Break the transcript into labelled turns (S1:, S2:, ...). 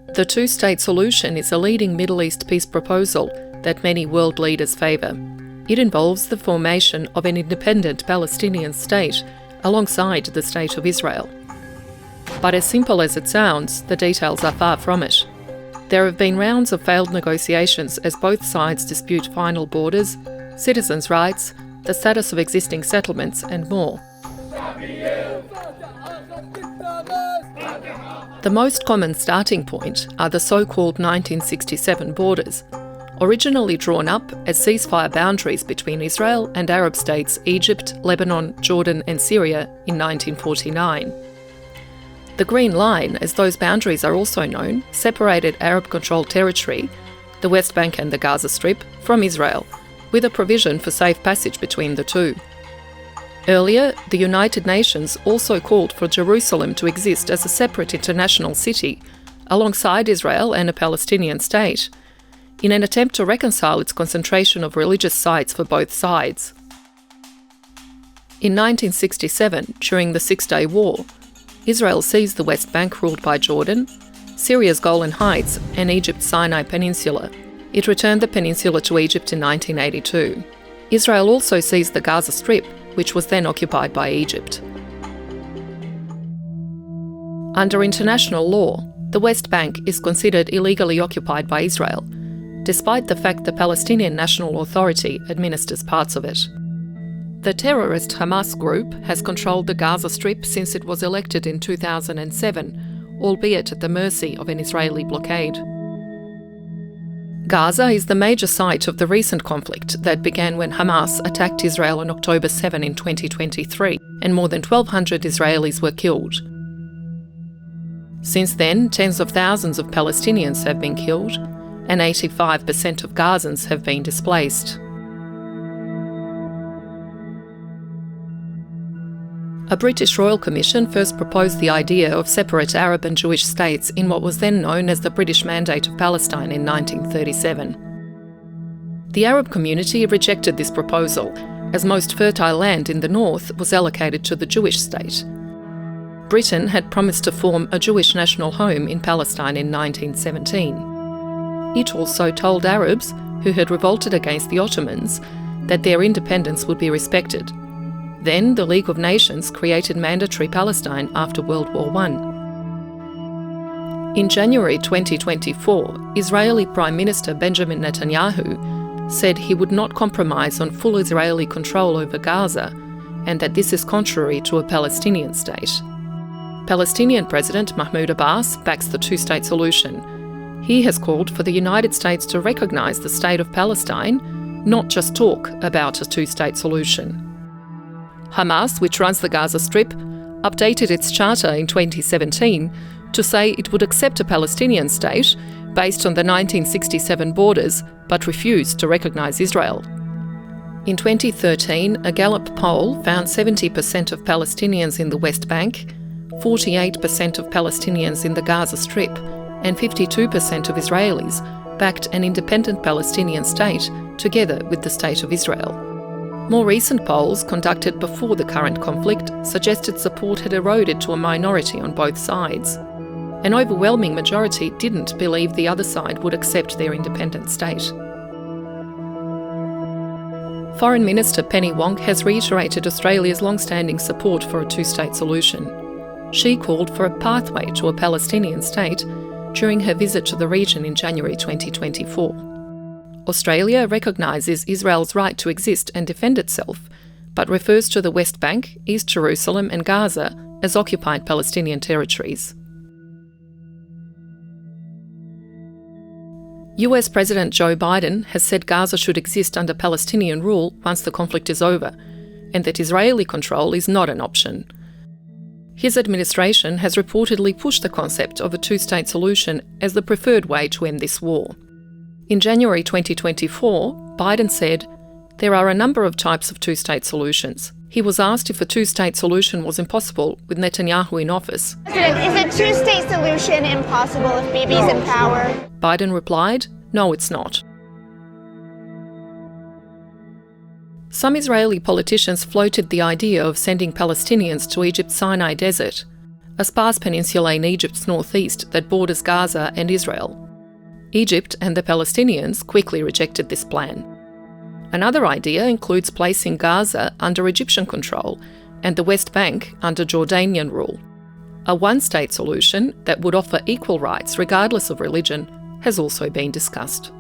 S1: The two-state solution is a leading Middle East peace proposal that many world leaders favour. It involves the formation of an independent Palestinian state alongside the State of Israel. But as simple as it sounds, the details are far from it. There have been rounds of failed negotiations as both sides dispute final borders, citizens' rights, the status of existing settlements and more. The most common starting point are the so-called 1967 borders, originally drawn up as ceasefire boundaries between Israel and Arab states Egypt, Lebanon, Jordan and Syria in 1949. The Green Line, as those boundaries are also known, separated Arab-controlled territory, the West Bank and the Gaza Strip, from Israel, with a provision for safe passage between the two. Earlier, the United Nations also called for Jerusalem to exist as a separate international city, alongside Israel and a Palestinian state, in an attempt to reconcile its concentration of religious sites for both sides. In 1967, during the Six-Day War, Israel seized the West Bank ruled by Jordan, Syria's Golan Heights and Egypt's Sinai Peninsula. It returned the peninsula to Egypt in 1982. Israel also seized the Gaza Strip, which was then occupied by Egypt. Under international law, the West Bank is considered illegally occupied by Israel, despite the fact the Palestinian National Authority administers parts of it. The terrorist Hamas group has controlled the Gaza Strip since it was elected in 2007, albeit at the mercy of an Israeli blockade. Gaza is the major site of the recent conflict that began when Hamas attacked Israel on October 7 in 2023, and more than 1,200 Israelis were killed. Since then, tens of thousands of Palestinians have been killed, and 85% of Gazans have been displaced. A British Royal Commission first proposed the idea of separate Arab and Jewish states in what was then known as the British Mandate of Palestine in 1937. The Arab community rejected this proposal, as most fertile land in the north was allocated to the Jewish state. Britain had promised to form a Jewish national home in Palestine in 1917. It also told Arabs, who had revolted against the Ottomans, that their independence would be respected. Then the League of Nations created mandatory Palestine after World War I. In January 2024, Israeli Prime Minister Benjamin Netanyahu said he would not compromise on full Israeli control over Gaza and that this is contrary to a Palestinian state. Palestinian President Mahmoud Abbas backs the two-state solution. He has called for the United States to recognise the state of Palestine, not just talk about a two-state solution. Hamas, which runs the Gaza Strip, updated its charter in 2017 to say it would accept a Palestinian state based on the 1967 borders, but refused to recognise Israel. In 2013, a Gallup poll found 70% of Palestinians in the West Bank, 48% of Palestinians in the Gaza Strip, and 52% of Israelis backed an independent Palestinian state together with the State of Israel. More recent polls, conducted before the current conflict, suggested support had eroded to a minority on both sides. An overwhelming majority didn't believe the other side would accept their independent state. Foreign Minister Penny Wong has reiterated Australia's long-standing support for a two-state solution. She called for a pathway to a Palestinian state during her visit to the region in January 2024. Australia recognises Israel's right to exist and defend itself, but refers to the West Bank, East Jerusalem and Gaza as occupied Palestinian territories. US President Joe Biden has said Gaza should exist under Palestinian rule once the conflict is over, and that Israeli control is not an option. His administration has reportedly pushed the concept of a two-state solution as the preferred way to end this war. In January 2024, Biden said, "There are a number of types of two-state solutions." He was asked if a two-state solution was impossible with Netanyahu in office.
S2: President, is a two-state solution impossible if Bibi's in power?
S1: Biden replied, "No, it's not." Some Israeli politicians floated the idea of sending Palestinians to Egypt's Sinai Desert, a sparse peninsula in Egypt's northeast that borders Gaza and Israel. Egypt and the Palestinians quickly rejected this plan. Another idea includes placing Gaza under Egyptian control and the West Bank under Jordanian rule. A one-state solution that would offer equal rights regardless of religion has also been discussed.